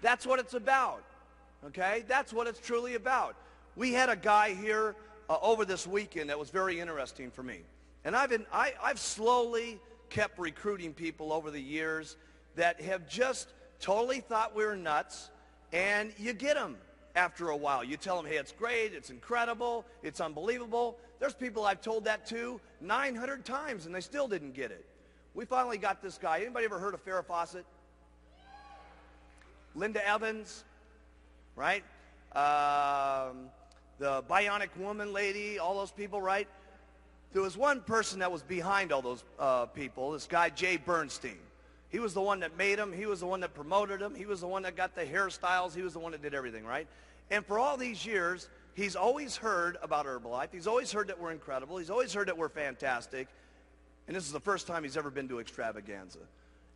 That's what it's about, okay? That's what it's truly about. We had a guy here over this weekend that was very interesting for me. And I've slowly kept recruiting people over the years that have just totally thought we were nuts, and you get them after a while. You tell them, hey, it's great, it's incredible, it's unbelievable. There's people I've told that to 900 times, and they still didn't get it. We finally got this guy. Anybody ever heard of Farrah Fawcett? Linda Evans, right? The Bionic Woman lady, all those people, right? There was one person that was behind all those people, this guy, Jay Bernstein. He was the one that made them. He was the one that promoted them. He was the one that got the hairstyles. He was the one that did everything, right? And for all these years, he's always heard about Herbalife. He's always heard that we're incredible. He's always heard that we're fantastic. And this is the first time he's ever been to Extravaganza.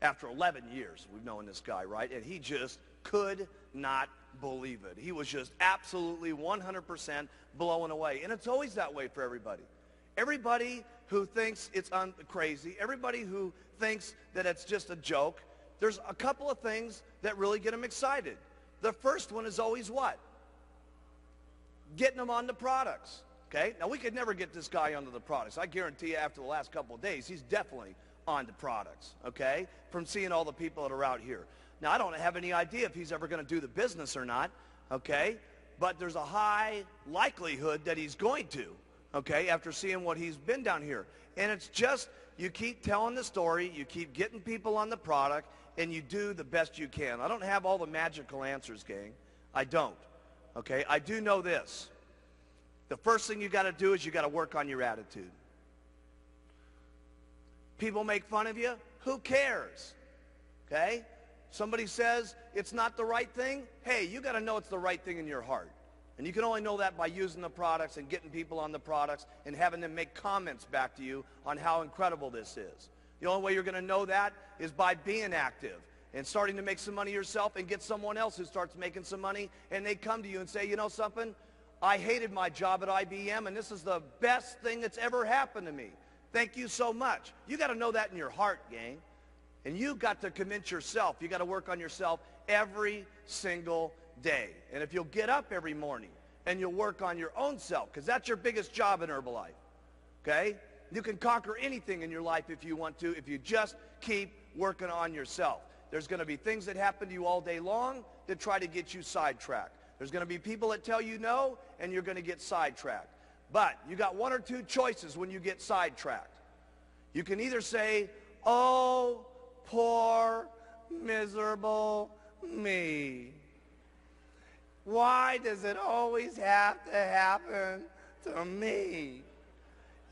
After 11 years, we've known this guy, right? And he just could not believe it. He was just absolutely 100% blown away. And it's always that way for everybody. Everybody who thinks it's crazy, everybody who thinks that it's just a joke, there's a couple of things that really get them excited. The first one is always what? Getting them on the products, okay? Now, we could never get this guy onto the products. I guarantee you after the last couple of days, he's definitely on the products, okay, from seeing all the people that are out here. Now, I don't have any idea if he's ever going to do the business or not, okay, but there's a high likelihood that he's going to, okay, after seeing what he's been down here. And it's just, you keep telling the story, you keep getting people on the product, and you do the best you can. I don't have all the magical answers, gang. I don't, okay? I do know this. The first thing you got to do is you got to work on your attitude. People make fun of you, who cares, okay? Somebody says it's not the right thing, hey, you got to know it's the right thing in your heart. And you can only know that by using the products and getting people on the products and having them make comments back to you on how incredible this is. The only way you're going to know that is by being active and starting to make some money yourself and get someone else who starts making some money, and they come to you and say, you know something, I hated my job at IBM, and this is the best thing that's ever happened to me. Thank you so much. You got to know that in your heart, gang. And you've got to convince yourself. You got to work on yourself every single day. And if you'll get up every morning and you'll work on your own self, because that's your biggest job in Herbalife, okay? You can conquer anything in your life if you want to, if you just keep working on yourself. There's going to be things that happen to you all day long that try to get you sidetracked. There's going to be people that tell you no, and you're going to get sidetracked. But you got one or two choices when you get sidetracked. You can either say, oh, poor, miserable me. Why does it always have to happen to me?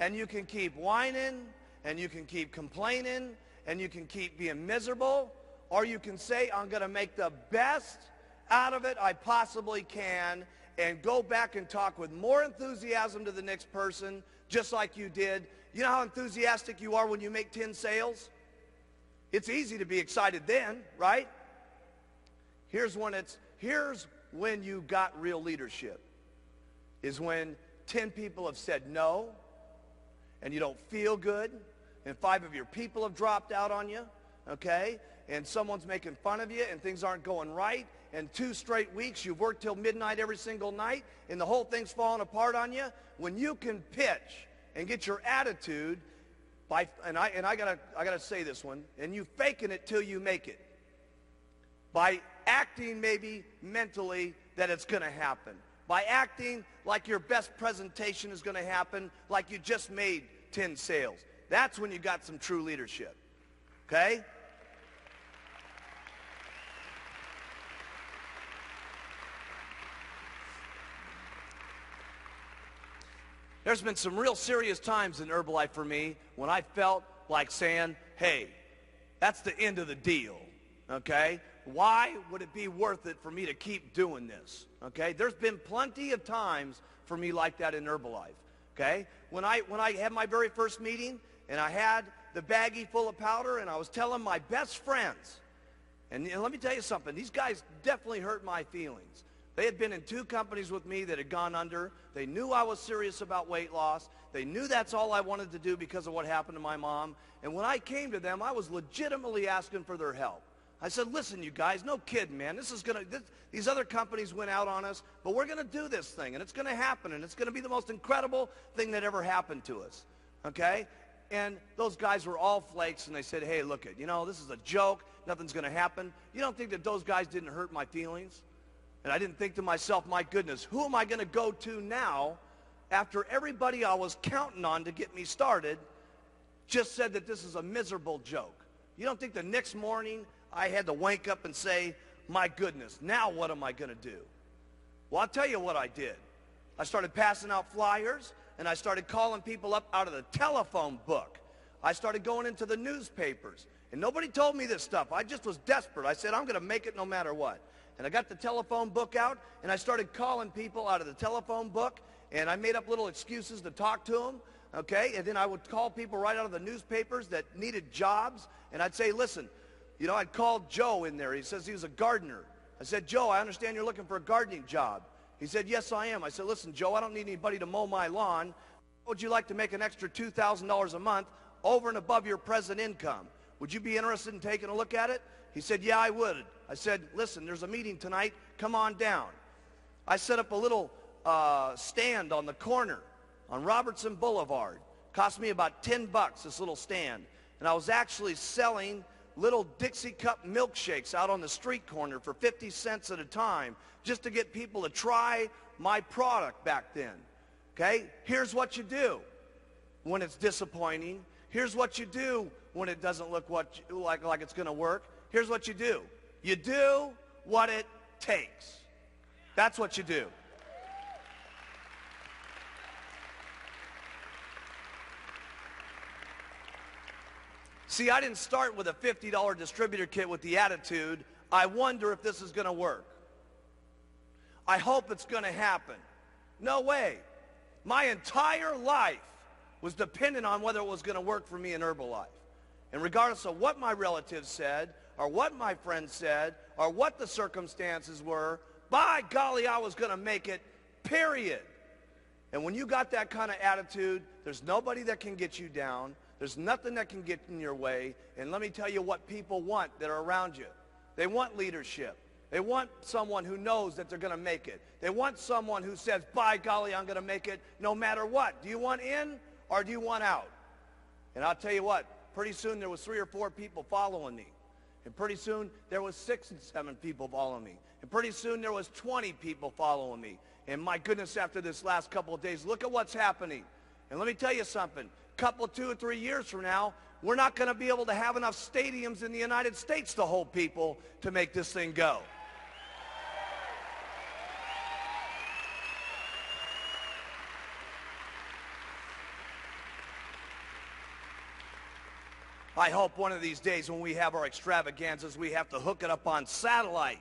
And you can keep whining, and you can keep complaining, and you can keep being miserable, or you can say, I'm going to make the best out of it I possibly can, and go back and talk with more enthusiasm to the next person, just like you did. You know how enthusiastic you are when you make 10 sales? It's easy to be excited then, right? Here's when you got real leadership, is when 10 people have said no, and you don't feel good, and 5 of your people have dropped out on you, okay? And someone's making fun of you, and things aren't going right, and 2 straight weeks you've worked till midnight every single night, and the whole thing's falling apart on you. When you can pitch and get your attitude and I gotta say this one, and you faking it till you make it, by acting maybe mentally that it's going to happen, by acting like your best presentation is going to happen, like you just made 10 sales. That's when you got some true leadership, okay? There's been some real serious times in Herbalife for me when I felt like saying, hey, that's the end of the deal, okay? Why would it be worth it for me to keep doing this, okay? There's been plenty of times for me like that in Herbalife, okay? When I had my very first meeting and I had the baggie full of powder and I was telling my best friends, and let me tell you something, these guys definitely hurt my feelings. They had been in 2 companies with me that had gone under. They knew I was serious about weight loss. They knew that's all I wanted to do because of what happened to my mom. And when I came to them, I was legitimately asking for their help. I said, listen, you guys, no kidding, man. These other companies went out on us, but we're going to do this thing, and it's going to happen, and it's going to be the most incredible thing that ever happened to us, okay? And those guys were all flakes, and they said, hey, look, this is a joke. Nothing's going to happen. You don't think that those guys didn't hurt my feelings? And I didn't think to myself, my goodness, who am I going to go to now after everybody I was counting on to get me started just said that this is a miserable joke? You don't think the next morning I had to wake up and say, my goodness, now what am I going to do? Well, I'll tell you what I did. I started passing out flyers, and I started calling people up out of the telephone book. I started going into the newspapers, and nobody told me this stuff. I just was desperate. I said, I'm going to make it no matter what. And I got the telephone book out, and I started calling people out of the telephone book, and I made up little excuses to talk to them, okay? And then I would call people right out of the newspapers that needed jobs, and I'd say, listen, I'd called Joe in there. He says he was a gardener. I said, Joe, I understand you're looking for a gardening job. He said, yes, I am. I said, listen, Joe, I don't need anybody to mow my lawn. How would you like to make an extra $2,000 a month over and above your present income? Would you be interested in taking a look at it? He said, yeah, I would. I said, listen, there's a meeting tonight. Come on down. I set up a little stand on the corner on Robertson Boulevard. Cost me about $10, this little stand. And I was actually selling little Dixie cup milkshakes out on the street corner for 50 cents at a time just to get people to try my product back then. Okay? Here's what you do when it's disappointing. Here's what you do when it doesn't look like it's going to work. Here's what you do. You do what it takes. That's what you do. See, I didn't start with a $50 distributor kit with the attitude, I wonder if this is going to work. I hope it's going to happen. No way. My entire life was dependent on whether it was going to work for me in Herbalife. And regardless of what my relatives said, or what my friends said, or what the circumstances were, by golly, I was going to make it, period. And when you got that kind of attitude, there's nobody that can get you down. There's nothing that can get in your way. And let me tell you what people want that are around you. They want leadership. They want someone who knows that they're going to make it. They want someone who says, by golly, I'm going to make it no matter what. Do you want in or do you want out? And I'll tell you what, pretty soon there was 3 or 4 people following me. And pretty soon there was 6 and 7 people following me. And pretty soon there was 20 people following me. And my goodness, after this last couple of days, look at what's happening. And let me tell you something. Couple, 2 or 3 years from now, we're not going to be able to have enough stadiums in the United States to hold people to make this thing go. I hope one of these days when we have our extravaganzas, we have to hook it up on satellite.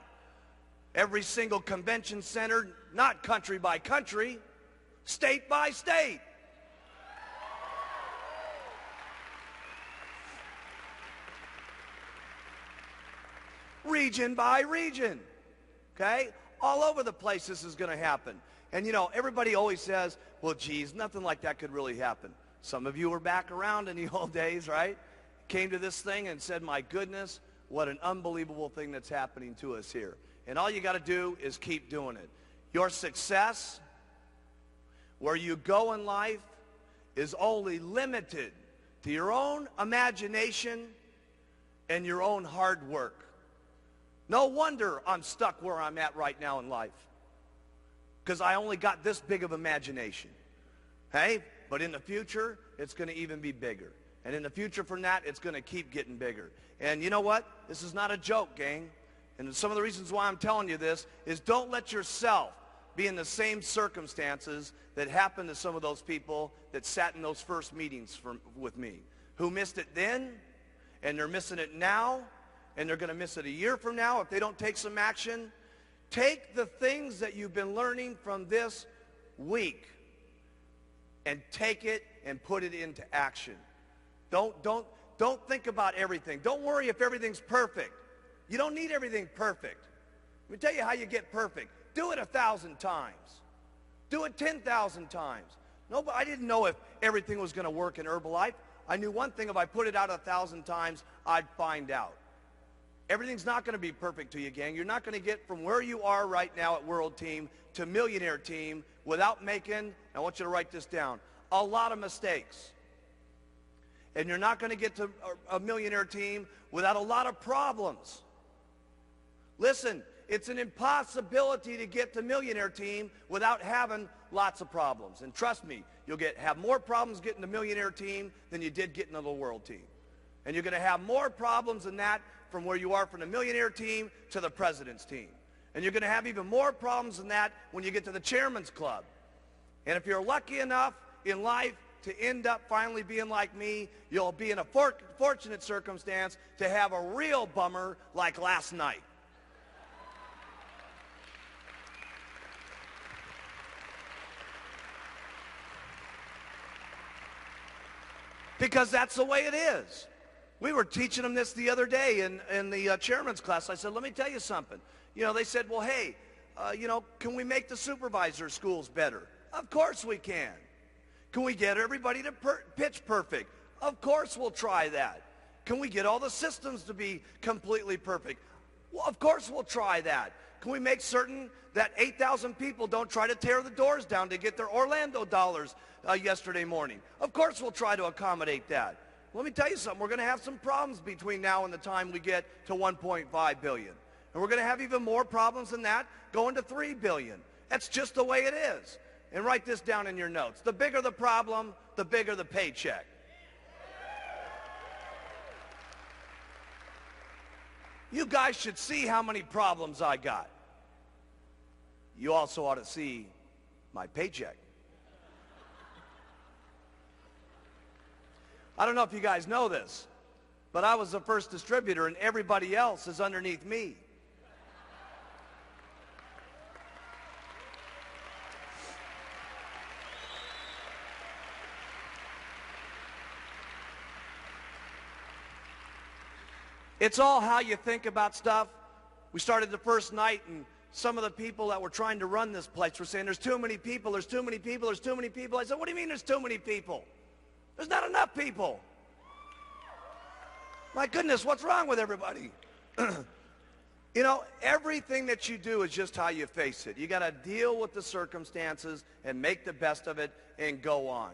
Every single convention center, not country by country, state by state. Region by region, okay? All over the place this is going to happen. And everybody always says, well, geez, nothing like that could really happen. Some of you were back around in the old days, right? Came to this thing and said, my goodness, what an unbelievable thing that's happening to us here. And all you got to do is keep doing it. Your success, where you go in life, is only limited to your own imagination and your own hard work. No wonder I'm stuck where I'm at right now in life, because I only got this big of imagination. Hey, but in the future, it's going to even be bigger. And in the future from that, it's going to keep getting bigger. And you know what? This is not a joke, gang. And some of the reasons why I'm telling you this is don't let yourself be in the same circumstances that happened to some of those people that sat in those first meetings with me, who missed it then, and they're missing it now, and they're going to miss it a year from now if they don't take some action. Take the things that you've been learning from this week and take it and put it into action. Don't think about everything. Don't worry if everything's perfect. You don't need everything perfect. Let me tell you how you get perfect. Do it 1,000 times. Do it 10,000 times. No, but I didn't know if everything was going to work in Herbalife. I knew one thing: if I put it out 1,000 times, I'd find out. Everything's not going to be perfect to you, gang. You're not going to get from where you are right now at World Team to Millionaire Team without making, I want you to write this down, a lot of mistakes. And you're not going to get to a Millionaire Team without a lot of problems. Listen, it's an impossibility to get to Millionaire Team without having lots of problems. And trust me, you'll have more problems getting to Millionaire Team than you did getting to the World Team. And you're going to have more problems than that from where you are from the Millionaire Team to the President's Team. And you're going to have even more problems than that when you get to the Chairman's Club. And if you're lucky enough in life to end up finally being like me, you'll be in a fortunate circumstance to have a real bummer like last night. Because that's the way it is. We were teaching them this the other day in the chairman's class. I said, let me tell you something. You know, they said, well, hey, can we make the supervisor schools better? Of course we can. Can we get everybody to pitch perfect? Of course we'll try that. Can we get all the systems to be completely perfect? Well, of course we'll try that. Can we make certain that 8,000 people don't try to tear the doors down to get their Orlando dollars yesterday morning? Of course we'll try to accommodate that. Let me tell you something. We're going to have some problems between now and the time we get to 1.5 billion. And we're going to have even more problems than that going to 3 billion. That's just the way it is. And write this down in your notes. The bigger the problem, the bigger the paycheck. You guys should see how many problems I got. You also ought to see my paycheck. I don't know if you guys know this, but I was the first distributor and everybody else is underneath me. It's all how you think about stuff. We started the first night and some of the people that were trying to run this place were saying, there's too many people, there's too many people, there's too many people. I said, what do you mean there's too many people? There's not enough people. My goodness, what's wrong with everybody? You know, everything that you do is just how you face it. You got to deal with the circumstances and make the best of it and go on.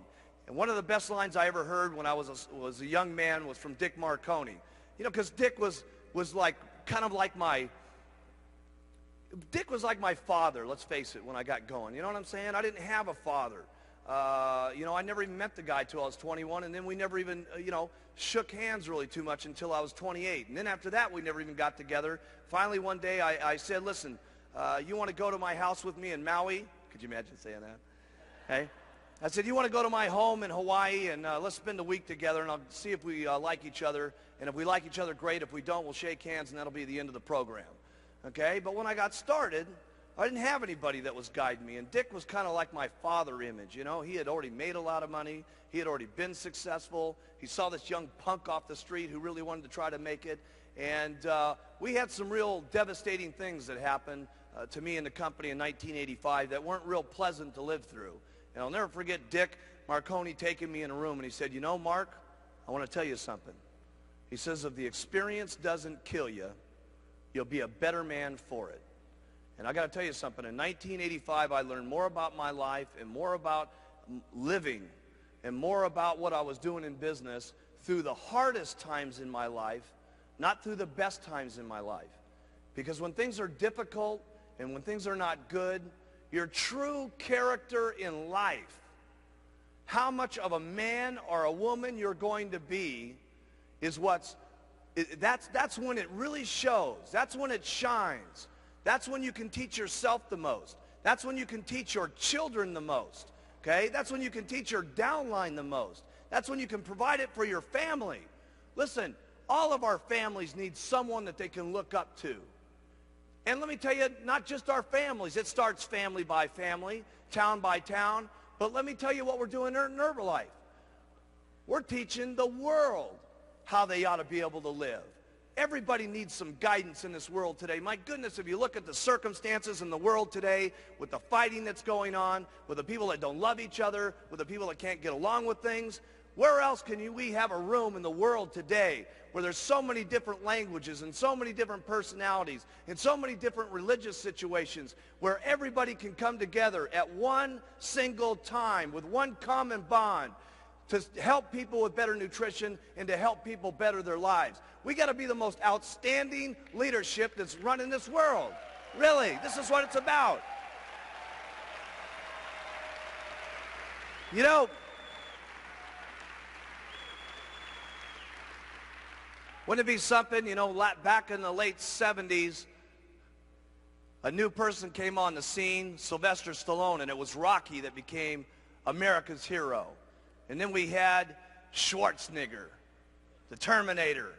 And one of the best lines I ever heard when I was a young man was from Dick Marconi. You know, because Dick was like, kind of like Dick was like my father, let's face it, when I got going. You know what I'm saying? I didn't have a father. You know, I never even met the guy till I was 21, and then we never even, shook hands really too much until I was 28. And then after that, we never even got together. Finally, one day, I said, listen, you want to go to my house with me in Maui? Could you imagine saying that? Hey? I said, you want to go to my home in Hawaii, and let's spend a week together, and I'll see if we like each other. And if we like each other, great. If we don't, we'll shake hands, and that'll be the end of the program. Okay? But when I got started, I didn't have anybody that was guiding me. And Dick was kind of like my father image, you know. He had already made a lot of money. He had already been successful. He saw this young punk off the street who really wanted to try to make it. And we had some real devastating things that happened to me and the company in 1985 that weren't real pleasant to live through. And I'll never forget Dick Marconi taking me in a room, and he said, you know, Mark, I want to tell you something. He says, if the experience doesn't kill you, you'll be a better man for it. And I got to tell you something. In 1985, I learned more about my life and more about living and more about what I was doing in business through the hardest times in my life, not through the best times in my life. Because when things are difficult and when things are not good, your true character in life, how much of a man or a woman you're going to be, is that's when it really shows. That's when it shines. That's when you can teach yourself the most. That's when you can teach your children the most. Okay? That's when you can teach your downline the most. That's when you can provide it for your family. Listen, all of our families need someone that they can look up to. And let me tell you, not just our families. It starts family by family, town by town. But let me tell you what we're doing in Herbalife. We're teaching the world how they ought to be able to live. Everybody needs some guidance in this world today. My goodness, if you look at the circumstances in the world today, with the fighting that's going on, with the people that don't love each other, with the people that can't get along with things, Where else can we have a room in the world today where there's so many different languages and so many different personalities and so many different religious situations where everybody can come together at one single time with one common bond to help people with better nutrition and to help people better their lives? We got to be the most outstanding leadership that's running this world. Really, this is what it's about. You know, wouldn't it be something, you know, back in the late 70s, a new person came on the scene, Sylvester Stallone, and it was Rocky that became America's hero. And then we had Schwarzenegger, the Terminator.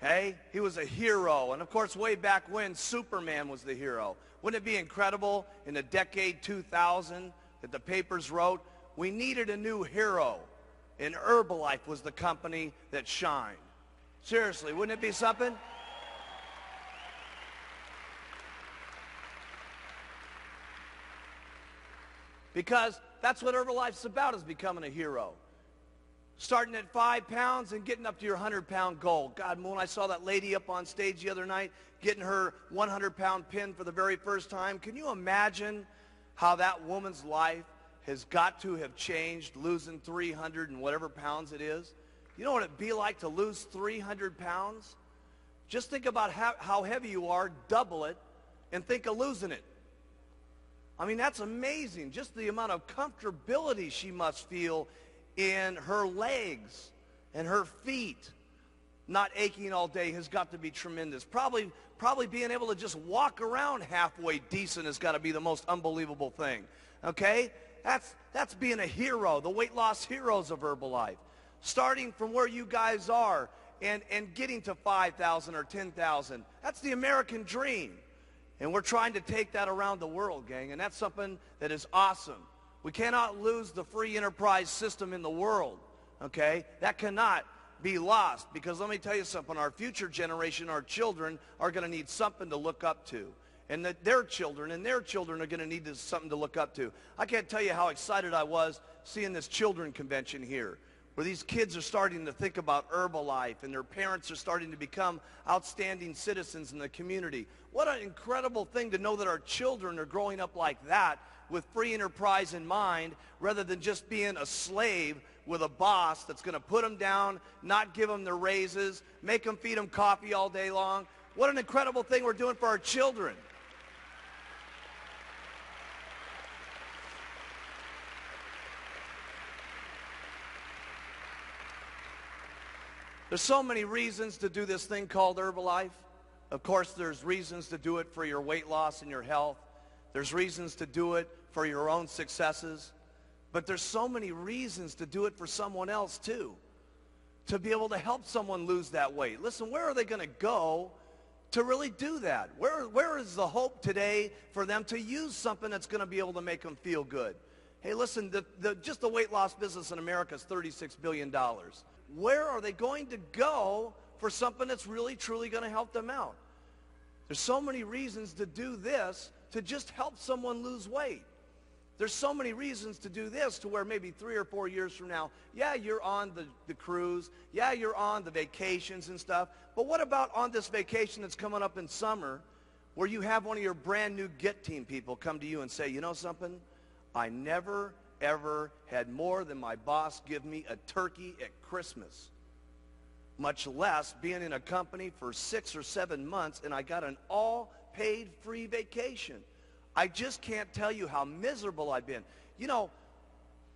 Hey, he was a hero. And of course, way back when, Superman was the hero. Wouldn't it be incredible in the decade 2000 that the papers wrote, we needed a new hero, and Herbalife was the company that shined. Seriously, wouldn't it be something? Because that's what Herbalife's about, is becoming a hero. Starting at 5 pounds and getting up to your 100-pound goal. God, when I saw that lady up on stage the other night getting her 100-pound pin for the very first time, can you imagine how that woman's life has got to have changed, losing 300 and whatever pounds it is? You know what it'd be like to lose 300 pounds? Just think about how heavy you are, double it, and think of losing it. I mean, that's amazing. Just the amount of comfortability she must feel in her legs and her feet not aching all day has got to be tremendous. Probably being able to just walk around halfway decent has got to be the most unbelievable thing. Okay? That's being a hero, the weight loss heroes of Herbalife. Starting from where you guys are and getting to 5,000 or 10,000. That's the American dream. And we're trying to take that around the world, gang, and that's something that is awesome. We cannot lose the free enterprise system in the world, okay? That cannot be lost, because let me tell you something, our future generation, our children, are going to need something to look up to. And that their children and their children are going to need something to look up to. I can't tell you how excited I was seeing this children convention here, where these kids are starting to think about Herbalife and their parents are starting to become outstanding citizens in the community. What an incredible thing to know that our children are growing up like that with free enterprise in mind, rather than just being a slave with a boss that's going to put them down, not give them their raises, make them feed them coffee all day long. What an incredible thing we're doing for our children. There's so many reasons to do this thing called Herbalife. Of course, there's reasons to do it for your weight loss and your health. There's reasons to do it for your own successes. But there's so many reasons to do it for someone else too, to be able to help someone lose that weight. Listen, where are they going to go to really do that? Where is the hope today for them to use something that's going to be able to make them feel good? Hey, listen, just the weight loss business in America is $36 billion. Where are they going to go for something that's really, truly going to help them out? There's so many reasons to do this, to just help someone lose weight. There's so many reasons to do this to where maybe 3 or 4 years from now, yeah, you're on the cruise, yeah, you're on the vacations and stuff, but what about on this vacation that's coming up in summer where you have one of your brand new Get Team people come to you and say, you know something, I never, ever had more than my boss give me a turkey at Christmas, much less being in a company for 6 or 7 months and I got an all-paid free vacation. I just can't tell you how miserable I've been. You know,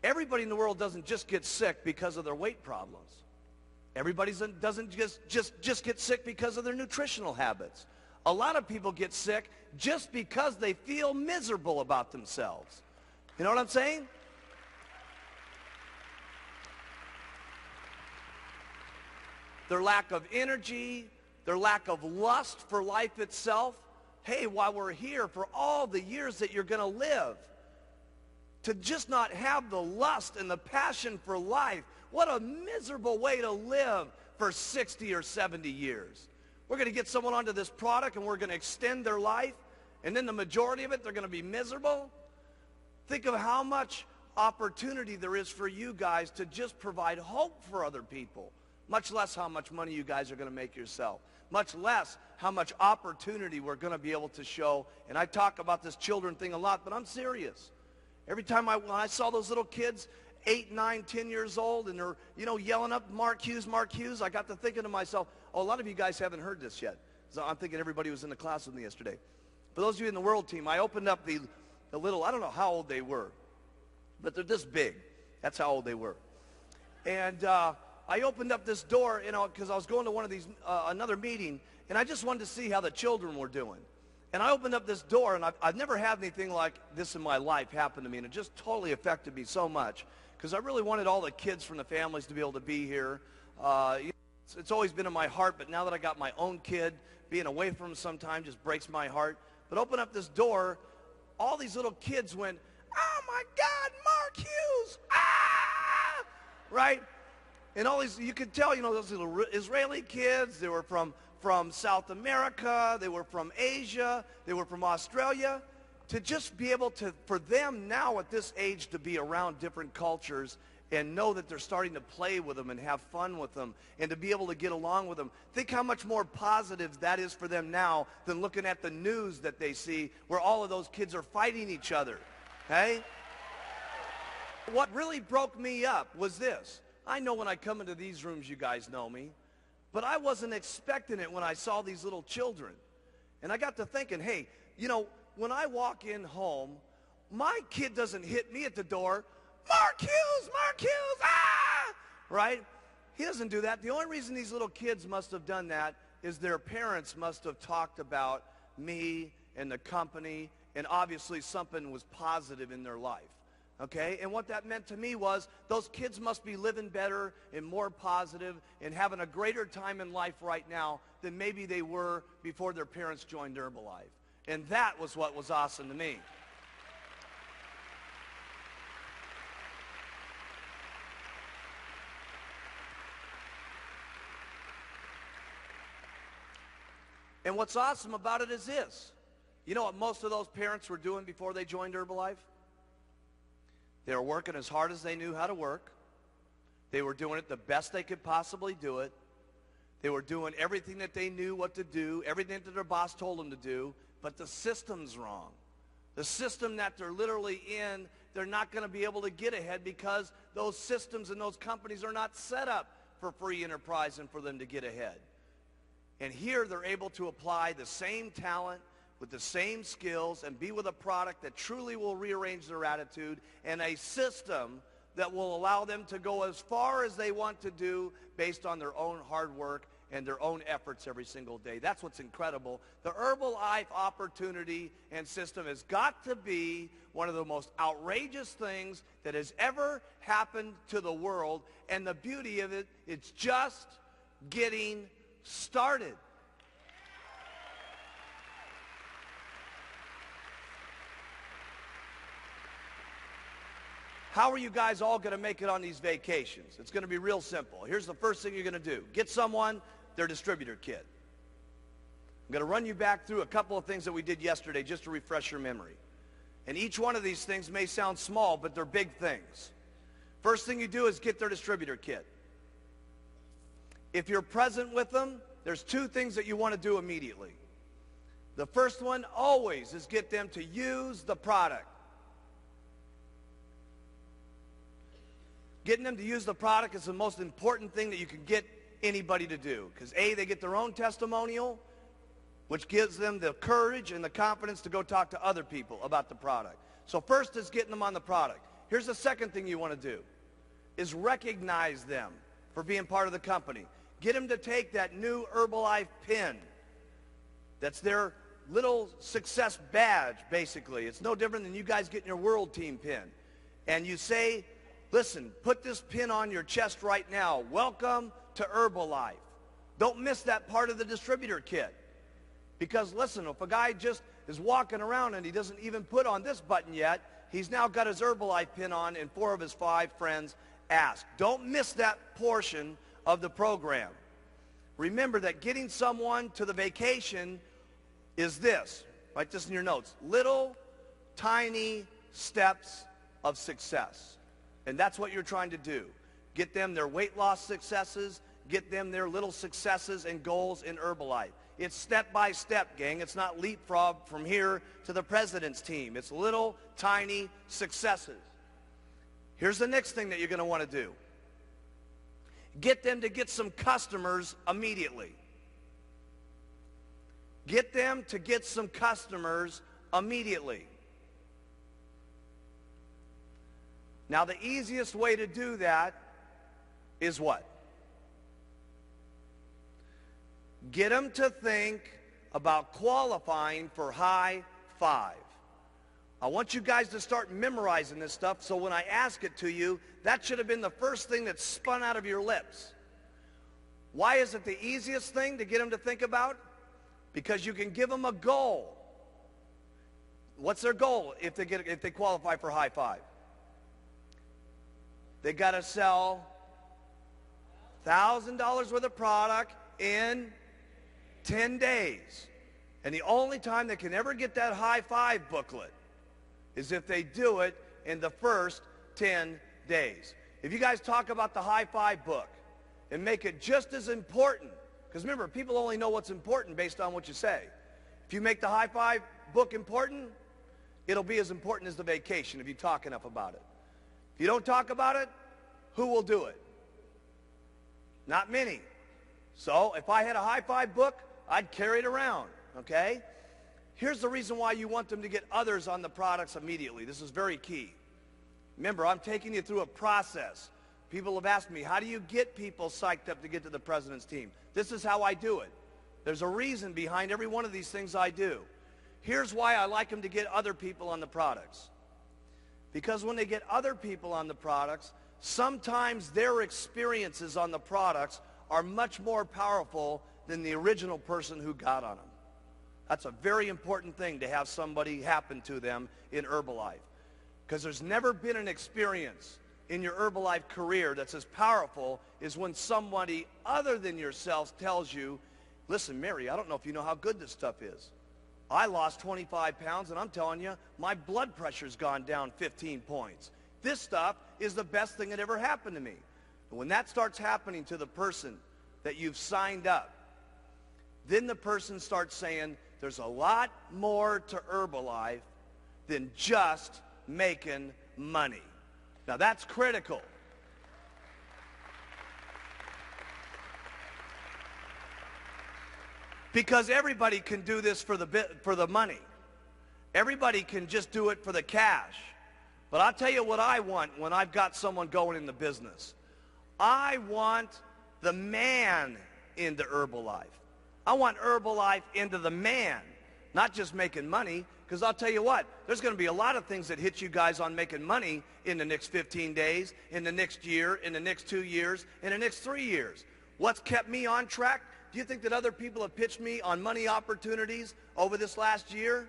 everybody in the world doesn't just get sick because of their weight problems. Everybody doesn't just get sick because of their nutritional habits. A lot of people get sick just because they feel miserable about themselves. You know what I'm saying? Their lack of energy, their lack of lust for life itself. Hey, while we're here, for all the years that you're going to live, to just not have the lust and the passion for life, what a miserable way to live for 60 or 70 years. We're going to get someone onto this product and we're going to extend their life, and then the majority of it, they're going to be miserable. Think of how much opportunity there is for you guys to just provide hope for other people, much less how much money you guys are going to make yourself, much less how much opportunity we're going to be able to show. And I talk about this children thing a lot, but I'm serious. Every time when I saw those little kids, 8, 9, 10 years old, and they're, yelling up Mark Hughes, Mark Hughes, I got to thinking to myself, oh, a lot of you guys haven't heard this yet. So I'm thinking everybody was in the class with me yesterday. For those of you in the world team, I opened up the little, I don't know how old they were, but they're this big. That's how old they were. And I opened up this door, because I was going to one of these, another meeting, and I just wanted to see how the children were doing. And I opened up this door, and I've never had anything like this in my life happen to me, and it just totally affected me so much, because I really wanted all the kids from the families to be able to be here. It's always been in my heart, but now that I got my own kid, being away from him sometimes just breaks my heart. But open up this door, all these little kids went, oh my God, Mark Hughes, ah! Right? And all these, you could tell, those little Israeli kids, they were from South America, they were from Asia, they were from Australia. To just be able to, for them now at this age, to be around different cultures and know that they're starting to play with them and have fun with them and to be able to get along with them. Think how much more positive that is for them now than looking at the news that they see where all of those kids are fighting each other. Okay? What really broke me up was this. I know when I come into these rooms, you guys know me, but I wasn't expecting it when I saw these little children. And I got to thinking, hey, when I walk in home, my kid doesn't hit me at the door, Mark Hughes, ah! Right? He doesn't do that. The only reason these little kids must have done that is their parents must have talked about me and the company, and obviously something was positive in their life. Okay? And what that meant to me was those kids must be living better and more positive and having a greater time in life right now than maybe they were before their parents joined Herbalife. And that was what was awesome to me. And what's awesome about it is this. You know what most of those parents were doing before they joined Herbalife? They were working as hard as they knew how to work. They were doing it the best they could possibly do it. They were doing everything that they knew what to do, everything that their boss told them to do, but the system's wrong. The system that they're literally in, they're not going to be able to get ahead because those systems and those companies are not set up for free enterprise and for them to get ahead. And here they're able to apply the same talent with the same skills and be with a product that truly will rearrange their attitude and a system that will allow them to go as far as they want to do based on their own hard work and their own efforts every single day. That's what's incredible. The Herbalife opportunity and system has got to be one of the most outrageous things that has ever happened to the world. And the beauty of it, it's just getting started. How are you guys all going to make it on these vacations? It's going to be real simple. Here's the first thing you're going to do. Get someone their distributor kit. I'm going to run you back through a couple of things that we did yesterday just to refresh your memory. And each one of these things may sound small, but they're big things. First thing you do is get their distributor kit. If you're present with them, there's two things that you want to do immediately. The first one always is get them to use the product. Getting them to use the product is the most important thing that you can get anybody to do. Because A, they get their own testimonial, which gives them the courage and the confidence to go talk to other people about the product. So first is getting them on the product. Here's the second thing you want to do, is recognize them for being part of the company. Get them to take that new Herbalife pin. That's their little success badge, basically. It's no different than you guys getting your world team pin. And you say, listen, put this pin on your chest right now. Welcome to Herbalife. Don't miss that part of the distributor kit. Because listen, if a guy just is walking around and he doesn't even put on this button yet, he's now got his Herbalife pin on and 4 of his 5 friends ask. Don't miss that portion of the program. Remember that getting someone to the vacation is this. Write this in your notes. Little tiny steps of success. And that's what you're trying to do. Get them their weight loss successes, get them their little successes and goals in Herbalife. It's step by step, gang. It's not leapfrog from here to the president's team. It's little, tiny successes. Here's the next thing that you're going to want to do. Get them to get some customers immediately. Get them to get some customers immediately. Now, the easiest way to do that is what? Get them to think about qualifying for high five. I want you guys to start memorizing this stuff, so when I ask it to you, that should have been the first thing that spun out of your lips. Why is it the easiest thing to get them to think about? Because you can give them a goal. What's their goal if they qualify for high five? They got to sell $1,000 worth of product in 10 days. And the only time they can ever get that high five booklet is if they do it in the first 10 days. If you guys talk about the high five book and make it just as important, because remember, people only know what's important based on what you say. If you make the high five book important, it'll be as important as the vacation if you talk enough about it. If you don't talk about it, who will do it? Not many. So if I had a high five book, I'd carry it around, okay? Here's the reason why you want them to get others on the products immediately. This is very key. Remember, I'm taking you through a process. People have asked me, how do you get people psyched up to get to the president's team? This is how I do it. There's a reason behind every one of these things I do. Here's why I like them to get other people on the products. Because when they get other people on the products, sometimes their experiences on the products are much more powerful than the original person who got on them. That's a very important thing to have somebody happen to them in Herbalife. Because there's never been an experience in your Herbalife career that's as powerful as when somebody other than yourself tells you, listen, Mary, I don't know if you know how good this stuff is. I lost 25 pounds, and I'm telling you, my blood pressure's gone down 15 points. This stuff is the best thing that ever happened to me. And when that starts happening to the person that you've signed up, then the person starts saying, there's a lot more to Herbalife than just making money. Now that's critical. Because everybody can do this for the money. Everybody can just do it for the cash. But I'll tell you what I want when I've got someone going in the business. I want the man into Herbalife. I want Herbalife into the man, not just making money. Because I'll tell you what, there's going to be a lot of things that hit you guys on making money in the next 15 days, in the next year, in the next 2 years, in the next 3 years. What's kept me on track? Do you think that other people have pitched me on money opportunities over this last year?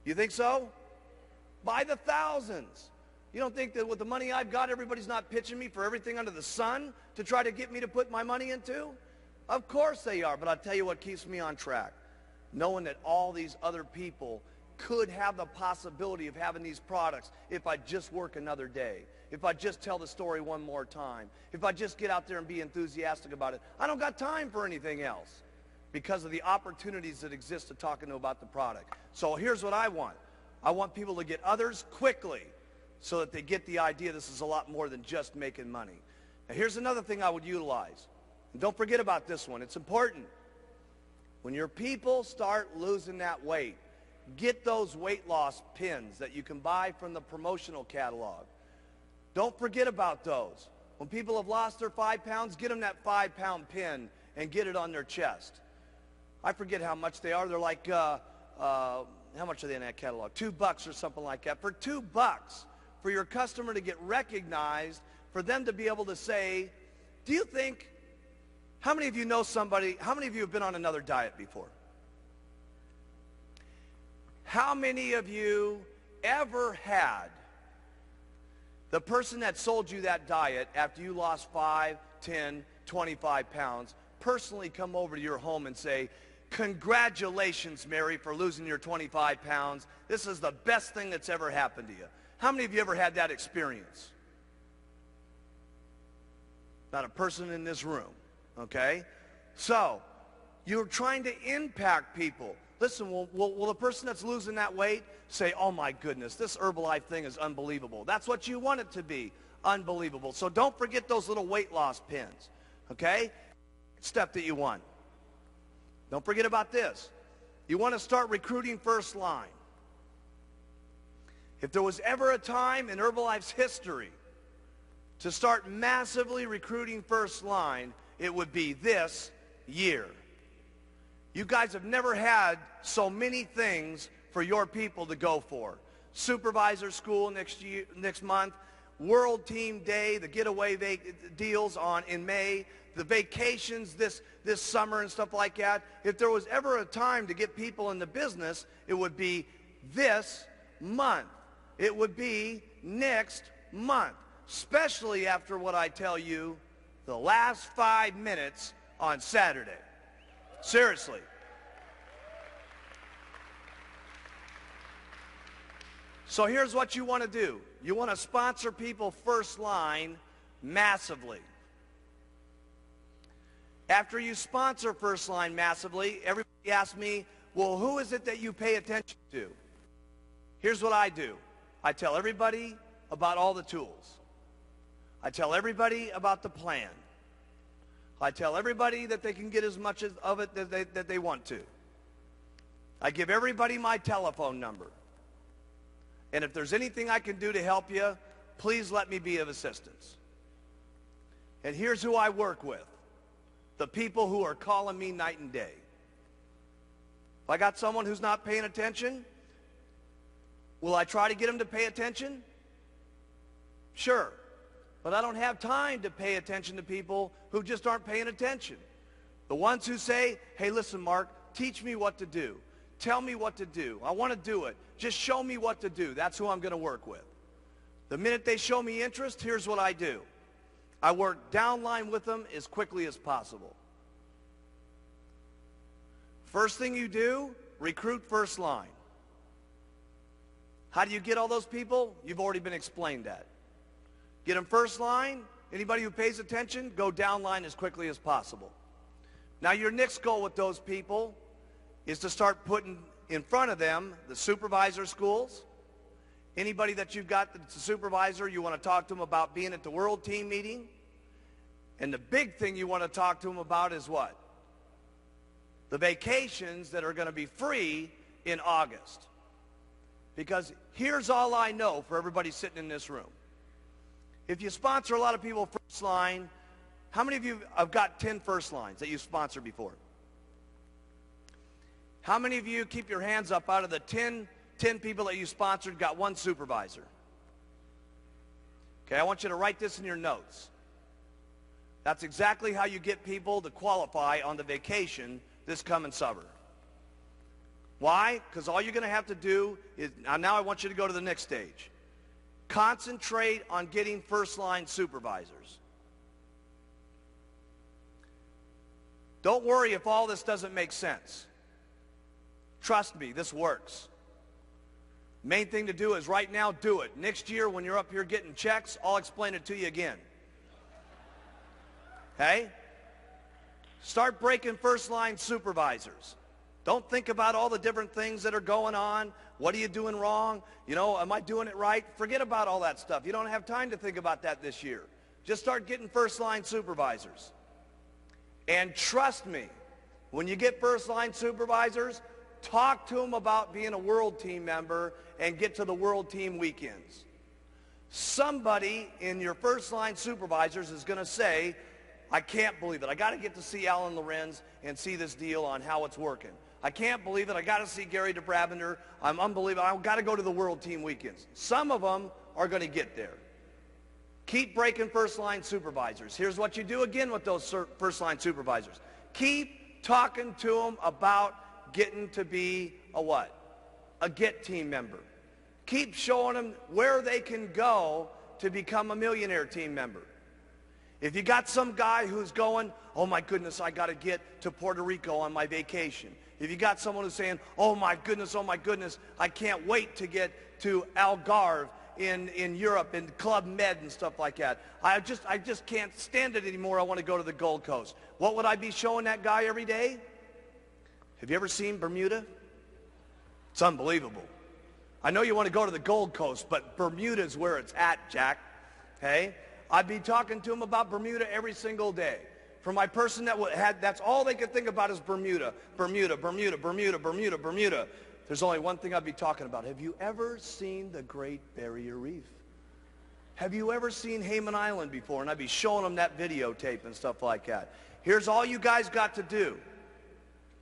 You think so? By the thousands. You don't think that with the money I've got, everybody's not pitching me for everything under the sun to try to get me to put my money into? Of course they are, but I'll tell you what keeps me on track. Knowing that all these other people could have the possibility of having these products if I just work another day, if I just tell the story one more time, if I just get out there and be enthusiastic about it. I don't got time for anything else because of the opportunities that exist to talking to about the product. So here's what I want. I want people to get others quickly so that they get the idea this is a lot more than just making money. Now here's another thing I would utilize. And don't forget about this one. It's important. When your people start losing that weight, get those weight loss pins that you can buy from the promotional catalog. Don't forget about those. When people have lost their 5 pounds, get them that 5-pound pin and get it on their chest. I forget how much they are. They're like, how much are they in that catalog? $2 or something like that. For $2, for your customer to get recognized, for them to be able to say, do you think, how many of you know somebody, how many of you have been on another diet before? How many of you ever had the person that sold you that diet after you lost 5, 10, 25 pounds personally come over to your home and say, congratulations, Mary, for losing your 25 pounds. This is the best thing that's ever happened to you. How many of you ever had that experience? Not a person in this room, okay? So, you're trying to impact people. Listen, will the person that's losing that weight say, oh my goodness, this Herbalife thing is unbelievable. That's what you want it to be, unbelievable. So don't forget those little weight loss pins, okay? Step that you want. Don't forget about this. You want to start recruiting first line. If there was ever a time in Herbalife's history to start massively recruiting first line, it would be this year. You guys have never had so many things for your people to go for. Supervisor school next month, World Team Day, the getaway deals in May, the vacations this summer and stuff like that. If there was ever a time to get people in the business, it would be this month. It would be next month, especially after what I tell you the last 5 minutes on Saturday. Seriously. So here's what you want to do. You want to sponsor people first line massively. After you sponsor first line massively, everybody asks me, well, who is it that you pay attention to? Here's what I do. I tell everybody about all the tools. I tell everybody about the plan. I tell everybody that they can get as much of it that they want to. I give everybody my telephone number. And if there's anything I can do to help you, please let me be of assistance. And here's who I work with. The people who are calling me night and day. If I got someone who's not paying attention, will I try to get them to pay attention? Sure. But I don't have time to pay attention to people who just aren't paying attention. The ones who say, hey, listen, Mark, teach me what to do. Tell me what to do. I want to do it. Just show me what to do. That's who I'm going to work with. The minute they show me interest, here's what I do. I work downline with them as quickly as possible. First thing you do, recruit first line. How do you get all those people? You've already been explained that. Get them first line. Anybody who pays attention, go downline as quickly as possible. Now your next goal with those people is to start putting in front of them the supervisor schools. Anybody that you've got that's a supervisor, you want to talk to them about being at the World Team meeting. And the big thing you want to talk to them about is what? The vacations that are going to be free in August. Because here's all I know for everybody sitting in this room. If you sponsor a lot of people first line, how many of you have got 10 first lines that you sponsored before? How many of you, keep your hands up, out of the 10 people that you sponsored, got one supervisor? Okay, I want you to write this in your notes. That's exactly how you get people to qualify on the vacation this coming summer. Why? Because all you're going to have to do is, now I want you to go to the next stage. Concentrate on getting first-line supervisors. Don't worry if all this doesn't make sense. Trust me, this works. Main thing to do is right now, do it. Next year, when you're up here getting checks, I'll explain it to you again. Okay? Start breaking first-line supervisors. Don't think about all the different things that are going on. What are you doing wrong? You know, am I doing it right? Forget about all that stuff. You don't have time to think about that this year. Just start getting first-line supervisors. And trust me, when you get first-line supervisors, talk to them about being a World Team member and get to the World Team weekends. Somebody in your first-line supervisors is going to say, I can't believe it. I got to get to see Alan Lorenz and see this deal on how it's working. I can't believe it. I got to see Gary DeBravender. I'm unbelievable. I've got to go to the World Team weekends. Some of them are going to get there. Keep breaking first-line supervisors. Here's what you do again with those first-line supervisors. Keep talking to them about getting to be a what? A Get Team member. Keep showing them where they can go to become a Millionaire Team member. If you got some guy who's going, oh my goodness, I got to get to Puerto Rico on my vacation. If you got someone who's saying, oh my goodness, I can't wait to get to Algarve in Europe, in Club Med and stuff like that. I just can't stand it anymore. I want to go to the Gold Coast. What would I be showing that guy every day? Have you ever seen Bermuda? It's unbelievable. I know you want to go to the Gold Coast, but Bermuda's where it's at, Jack. Okay? I'd be talking to him about Bermuda every single day. For my person that's all they could think about is Bermuda, Bermuda, Bermuda, Bermuda, Bermuda, Bermuda. There's only one thing I'd be talking about. Have you ever seen the Great Barrier Reef? Have you ever seen Hayman Island before? And I'd be showing them that videotape and stuff like that. Here's all you guys got to do.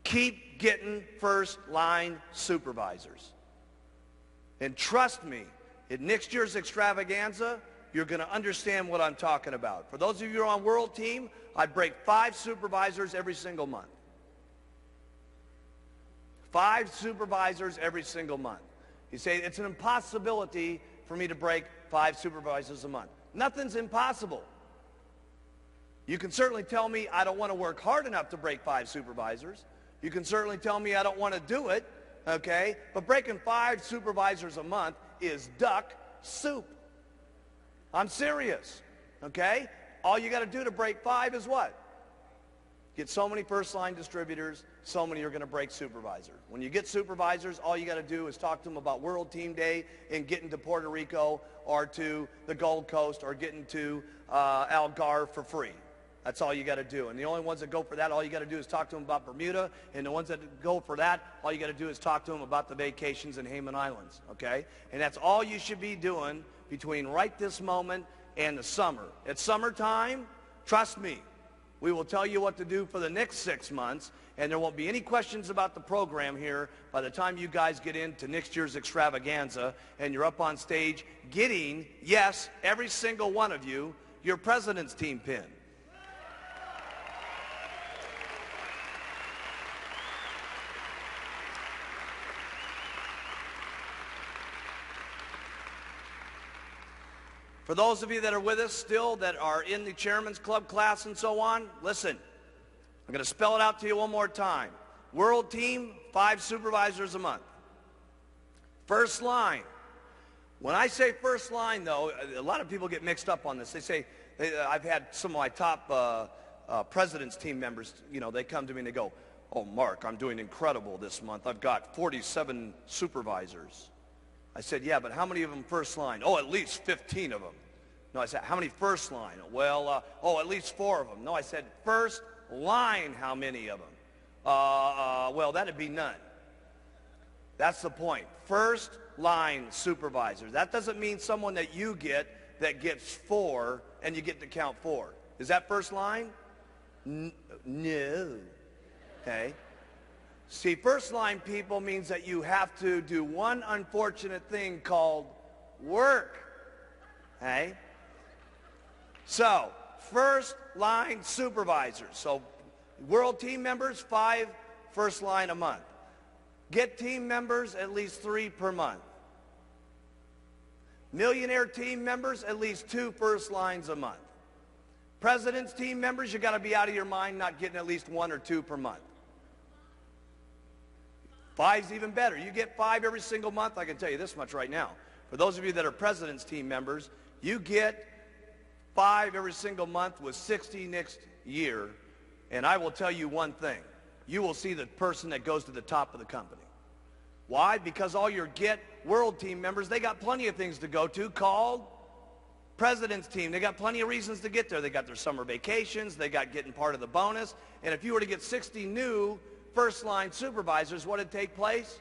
Keep getting first-line supervisors. And trust me, at next year's extravaganza, you're going to understand what I'm talking about. For those of you who are on World Team, I break 5 supervisors every single month. 5 supervisors every single month. You say, it's an impossibility for me to break 5 supervisors a month. Nothing's impossible. You can certainly tell me I don't want to work hard enough to break 5 supervisors. You can certainly tell me I don't want to do it, okay? But breaking 5 supervisors a month is duck soup. I'm serious, okay? All you got to do to break 5 is what? Get so many first-line distributors, so many are going to break supervisors. When you get supervisors, all you got to do is talk to them about World Team Day and getting to Puerto Rico or to the Gold Coast or getting to Algarve for free. That's all you got to do. And the only ones that go for that, all you got to do is talk to them about Bermuda. And the ones that go for that, all you got to do is talk to them about the vacations in Hayman Islands, okay? And that's all you should be doing between right this moment and the summer. At summertime, trust me, we will tell you what to do for the next 6 months, and there won't be any questions about the program here by the time you guys get into next year's extravaganza and you're up on stage getting, yes, every single one of you, your President's Team pin. For those of you that are with us still, that are in the Chairman's Club class and so on, listen, I'm going to spell it out to you one more time. World Team, 5 supervisors a month. First line. When I say first line, though, a lot of people get mixed up on this. They say, I've had some of my top President's Team members, you know, they come to me and they go, oh, Mark, I'm doing incredible this month. I've got 47 supervisors. I said, yeah, but how many of them first line? Oh, at least 15 of them. No, I said, how many first line? Well, at least 4 of them. No, I said, first line, how many of them? Well, that'd be none. That's the point. First line supervisors. That doesn't mean someone that you get that gets 4 and you get to count 4. Is that first line? No. Okay. See, first line people means that you have to do one unfortunate thing called work. Okay? So, first line supervisors. So, World Team members, 5 first line a month. Get team members, at least 3 per month. Millionaire team members, at least 2 first lines a month. President's Team members, you got to be out of your mind not getting at least 1 or 2 per month. 5's even better. You get 5 every single month. I can tell you this much right now. For those of you that are President's Team members, you get 5 every single month with 60 next year. And I will tell you one thing. You will see the person that goes to the top of the company. Why? Because all your Get World Team members, they got plenty of things to go to called President's Team. They got plenty of reasons to get there. They got their summer vacations. They got getting part of the bonus. And if you were to get 60 new first-line supervisors, what would take place?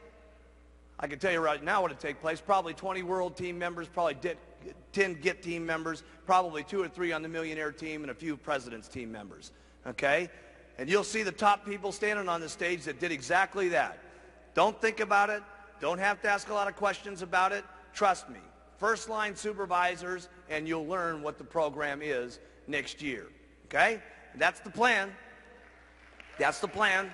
I can tell you right now what would take place. Probably 20 World Team members, probably 10 Get Team members, probably 2 or 3 on the Millionaire Team, and a few President's Team members. Okay? And you'll see the top people standing on the stage that did exactly that. Don't think about it. Don't have to ask a lot of questions about it. Trust me. First-line supervisors, and you'll learn what the program is next year. Okay? And that's the plan. That's the plan.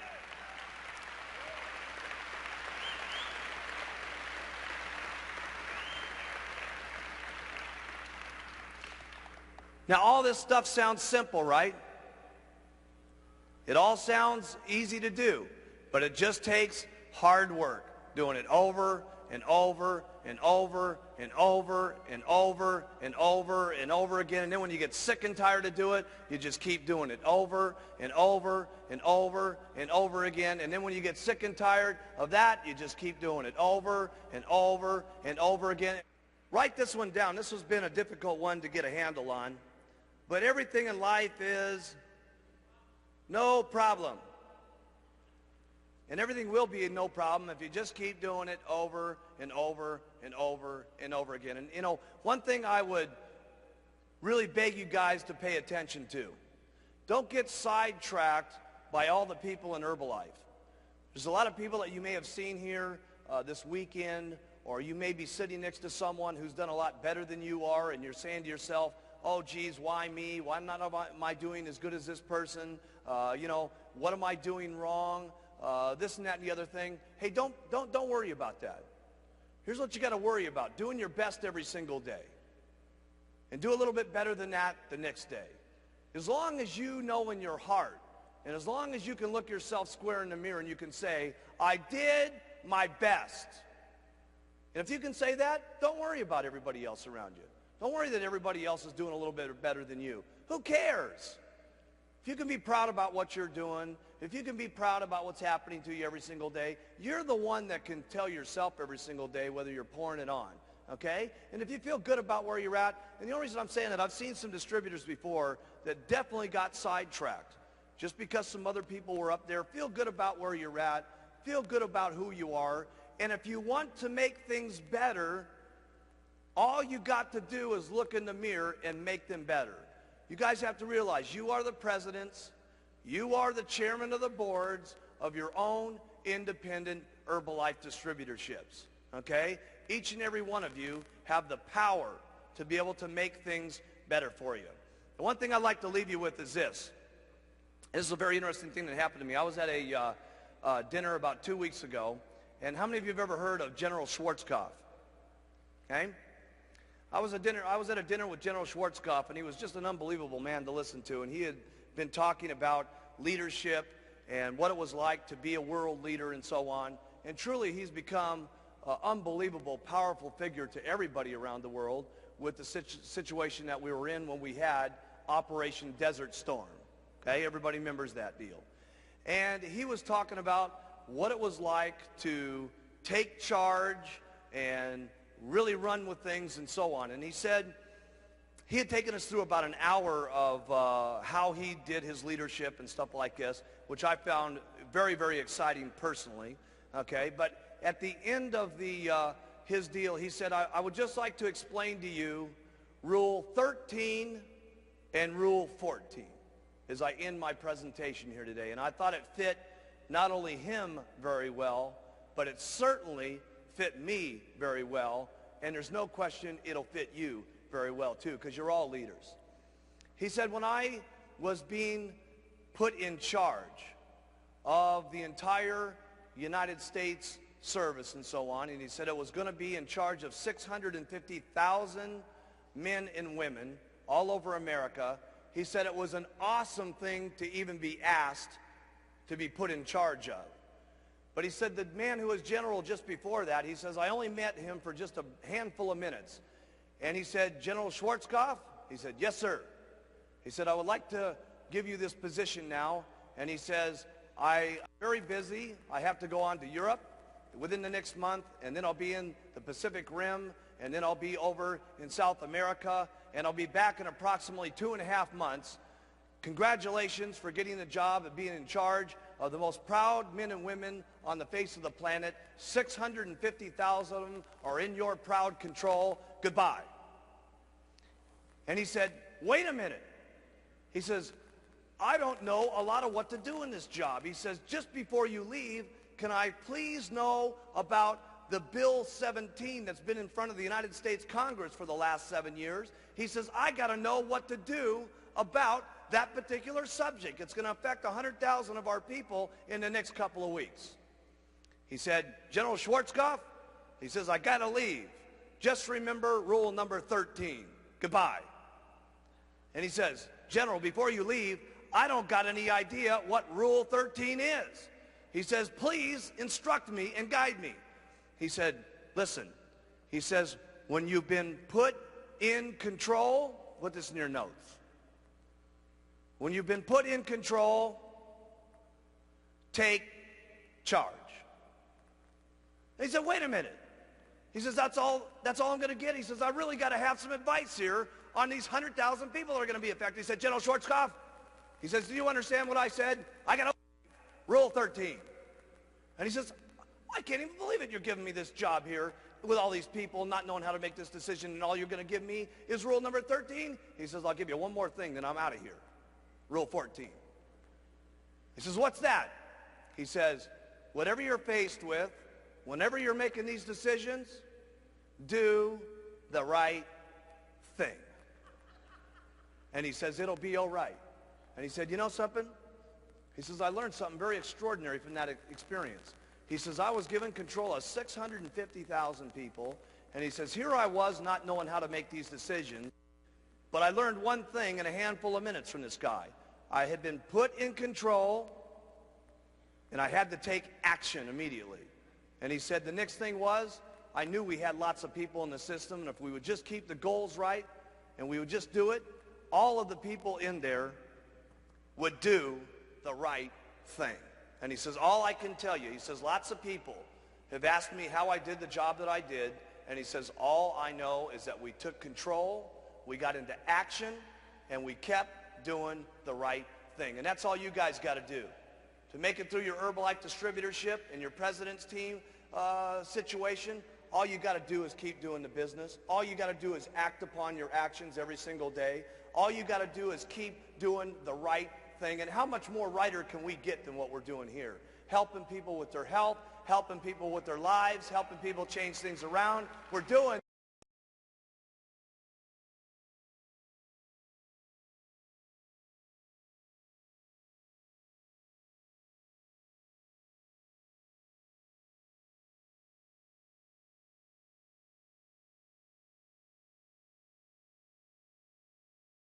Now, all this stuff sounds simple, right? It all sounds easy to do, but it just takes hard work, doing it over and over and over and over and over and over and over again. And then when you get sick and tired to do it, you just keep doing it over and over and over and over again. And then when you get sick and tired of that, you just keep doing it over and over and over again. Write this one down. This has been a difficult one to get a handle on. But everything in life is no problem. And everything will be no problem if you just keep doing it over and over and over and over again. And you know, one thing I would really beg you guys to pay attention to. Don't get sidetracked by all the people in Herbalife. There's a lot of people that you may have seen here this weekend, or you may be sitting next to someone who's done a lot better than you are, and you're saying to yourself, oh, geez, why me? Why not am I doing as good as this person? You know, what am I doing wrong? This and that and the other thing. Hey, don't worry about that. Here's what you got to worry about. Doing your best every single day. And do a little bit better than that the next day. As long as you know in your heart, and as long as you can look yourself square in the mirror and you can say, I did my best. And if you can say that, don't worry about everybody else around you. Don't worry that everybody else is doing a little bit better than you. Who cares? If you can be proud about what you're doing, if you can be proud about what's happening to you every single day, you're the one that can tell yourself every single day whether you're pouring it on, okay? And if you feel good about where you're at, and the only reason I'm saying that, I've seen some distributors before that definitely got sidetracked just because some other people were up there. Feel good about where you're at. Feel good about who you are. And if you want to make things better, all you got to do is look in the mirror and make them better. You guys have to realize you are the presidents, you are the chairman of the boards of your own independent Herbalife distributorships, okay? Each and every one of you have the power to be able to make things better for you. The one thing I'd like to leave you with is this. This is a very interesting thing that happened to me. I was at a dinner about 2 weeks ago, and how many of you have ever heard of General Schwarzkopf? Okay? I was at a dinner with General Schwarzkopf, and he was just an unbelievable man to listen to. And he had been talking about leadership and what it was like to be a world leader and so on. And truly, he's become an unbelievable, powerful figure to everybody around the world with the situation that we were in when we had Operation Desert Storm. Okay, everybody remembers that deal. And he was talking about what it was like to take charge and really run with things and so on. And he said he had taken us through about an hour of how he did his leadership and stuff like this, which I found very, very exciting personally. Okay, but at the end of his deal, he said, I would just like to explain to you Rule 13 and Rule 14 as I end my presentation here today. And I thought it fit not only him very well, but it certainly fit me very well, and there's no question it'll fit you very well too, because you're all leaders. He said, when I was being put in charge of the entire United States service and so on, and he said it was going to be in charge of 650,000 men and women all over America, he said it was an awesome thing to even be asked to be put in charge of. But he said the man who was general just before that, he says, I only met him for just a handful of minutes. And he said, General Schwarzkopf? He said, yes, sir. He said, I would like to give you this position now. And he says, I'm very busy. I have to go on to Europe within the next month, and then I'll be in the Pacific Rim, and then I'll be over in South America, and I'll be back in approximately 2.5 months. Congratulations for getting the job of being in charge of the most proud men and women on the face of the planet. 650,000 of them are in your proud control. Goodbye. And he said, wait a minute. He says, I don't know a lot of what to do in this job. He says, just before you leave, can I please know about the Bill 17 that's been in front of the United States Congress for the last 7 years? He says, I got to know what to do about that particular subject. It's going to affect 100,000 of our people in the next couple of weeks. He said, General Schwarzkopf, he says, I got to leave. Just remember rule number 13. Goodbye. And he says, General, before you leave, I don't got any idea what rule 13 is. He says, please instruct me and guide me. He said, listen, he says, when you've been put in control, put this in your notes. When you've been put in control, take charge. And he said, wait a minute. He says, that's all I'm going to get. He says, I really got to have some advice here on these 100,000 people that are going to be affected. He said, General Schwarzkopf, he says, do you understand what I said? I got Rule 13. And he says, I can't even believe it. You're giving me this job here with all these people not knowing how to make this decision, and all you're going to give me is rule number 13? He says, I'll give you one more thing, then I'm out of here. Rule 14. He says, what's that? He says, whatever you're faced with, whenever you're making these decisions, do the right thing. And he says, it'll be all right. And he said, you know something? He says, I learned something very extraordinary from that experience. He says, I was given control of 650,000 people, and he says, here I was not knowing how to make these decisions, but I learned one thing in a handful of minutes from this guy. I had been put in control, and I had to take action immediately. And he said the next thing was, I knew we had lots of people in the system, and if we would just keep the goals right, and we would just do it, all of the people in there would do the right thing. And he says, all I can tell you, he says, lots of people have asked me how I did the job that I did, and he says, all I know is that we took control, we got into action, and we kept doing the right thing. And that's all you guys got to do. To make it through your Herbalife distributorship and your president's team situation, all you got to do is keep doing the business. All you got to do is act upon your actions every single day. All you got to do is keep doing the right thing. And how much more righter can we get than what we're doing here? Helping people with their health, helping people with their lives, helping people change things around. We're doing